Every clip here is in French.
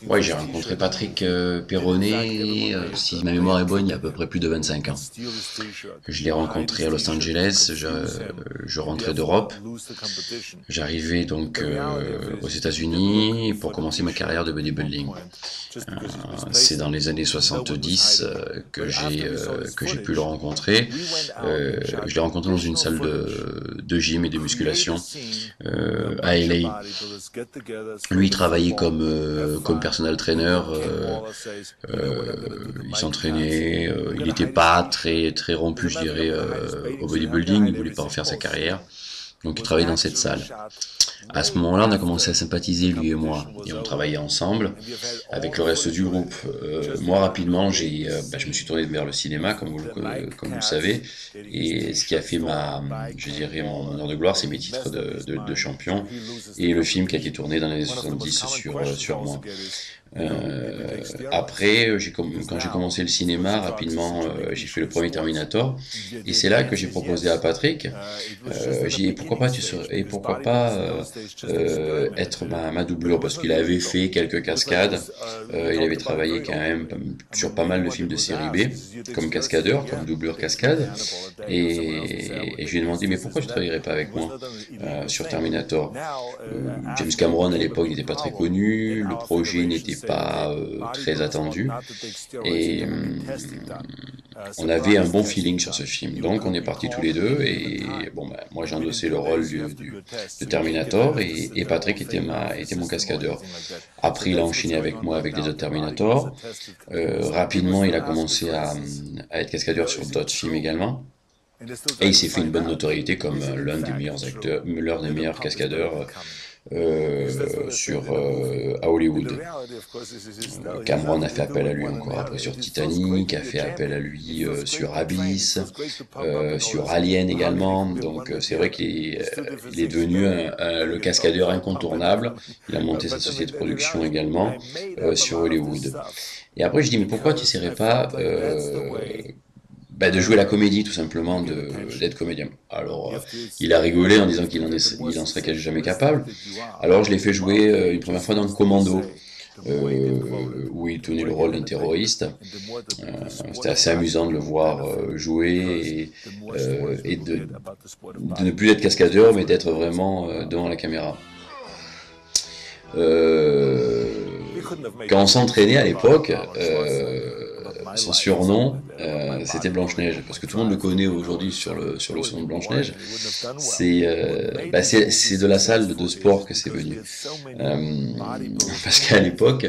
Ouais, j'ai rencontré Patrick Perronnet, si ma mémoire est bonne, il y a à peu près plus de 25 ans. Je l'ai rencontré à Los Angeles, je rentrais d'Europe. J'arrivais donc aux États-Unis pour commencer ma carrière de bodybuilding. C'est dans les années 70 que j'ai pu le rencontrer. Je l'ai rencontré dans une salle de gym et de musculation à LA. Lui, il travaillait comme personal trainer. Il s'entraînait. Il n'était pas très rompu, je dirais, au bodybuilding. Il voulait pas en faire sa carrière. Donc, il travaillait dans cette salle. À ce moment-là, on a commencé à sympathiser, lui et moi, et on travaillait ensemble avec le reste du groupe. Moi, rapidement, je me suis tourné vers le cinéma, comme vous le savez, et ce qui a fait je dirais, mon heure de gloire, c'est mes titres de champion, et le film qui a été tourné dans les années 70 sur moi. Après, quand j'ai commencé le cinéma, rapidement, j'ai fait le premier Terminator, et c'est là que j'ai proposé à Patrick, j'ai dit pourquoi pas être ma doublure, parce qu'il avait fait quelques cascades, il avait travaillé quand même sur pas mal de films de série B, comme cascadeur, comme doublure cascade, et je lui ai demandé mais pourquoi tu travaillerais pas avec moi sur Terminator. James Cameron à l'époque n'était pas très connu, le projet n'était pas très attendu, et on avait un bon feeling sur ce film. Donc on est partis tous les deux, et bon, moi j'ai endossé le rôle de Terminator, et Patrick était mon cascadeur. Après il a enchaîné avec moi avec les autres Terminator. Rapidement il a commencé à être cascadeur sur d'autres films également. Et il s'est fait une bonne notoriété comme l'un des meilleurs acteurs, l'un des meilleurs cascadeurs à Hollywood. Cameron a fait appel à lui encore après sur Titanic, a fait appel à lui sur Abyss, sur Alien également. Donc c'est vrai qu'il est devenu le cascadeur incontournable. Il a monté sa société de production également sur Hollywood. Et après je dis mais pourquoi tu essaierais pas de jouer la comédie tout simplement, d'être comédien. Alors il a rigolé en disant il en serait jamais capable. Alors je l'ai fait jouer une première fois dans Commando, où il tenait le rôle d'un terroriste. C'était assez amusant de le voir jouer, et de ne plus être cascadeur mais d'être vraiment devant la caméra. Quand on s'entraînait à l'époque, son surnom, c'était Blanche-Neige, parce que tout le monde le connaît aujourd'hui sur le surnom de Blanche-Neige. C'est de la salle de sport que c'est venu. Parce qu'à l'époque,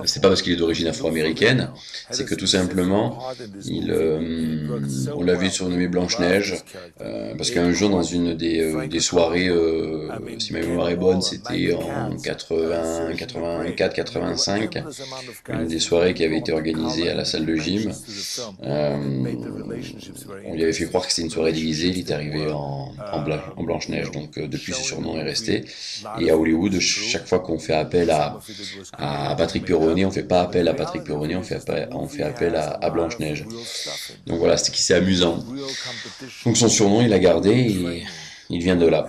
c'est pas parce qu'il est d'origine afro-américaine, c'est que tout simplement, on l'avait surnommé Blanche-Neige, parce qu'un jour dans une des soirées, si ma mémoire est bonne, c'était en 80, 84, 85, une des soirées qui avait été organisée à la salle de gym. On lui avait fait croire que c'était une soirée déguisée, il est arrivé en Blanche-Neige, donc depuis ce surnom est resté. Et à Hollywood, chaque fois qu'on fait appel à Patrick Perronnet, on fait pas appel à Patrick Perronnet, on fait appel à Blanche-Neige. Donc voilà, c'est amusant. Donc son surnom, il l'a gardé, et il vient de là.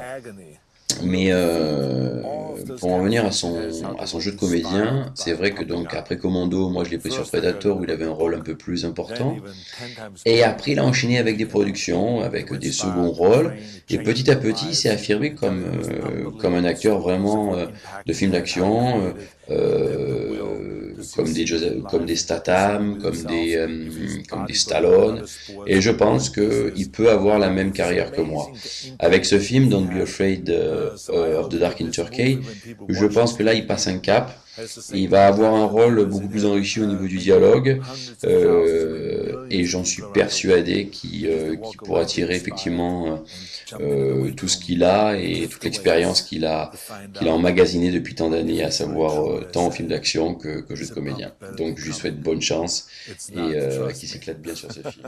Mais pour en revenir à son jeu de comédien, c'est vrai que donc après Commando, moi je l'ai pris sur Predator où il avait un rôle un peu plus important. Et après il a enchaîné avec des productions, avec des seconds rôles. Et petit à petit il s'est affirmé comme un acteur vraiment de films d'action, comme des Statham, comme des Stallone. Et je pense qu'il peut avoir la même carrière que moi. Avec ce film, Don't Be Afraid of the Dark in Turkey, je pense que là, il passe un cap. Il va avoir un rôle beaucoup plus enrichi au niveau du dialogue, et j'en suis persuadé qu'il pourra tirer effectivement tout ce qu'il a et toute l'expérience qu'il a emmagasinée depuis tant d'années, à savoir tant au film d'action que jeu de comédien. Donc je lui souhaite bonne chance, et qu'il s'éclate bien sur ce film.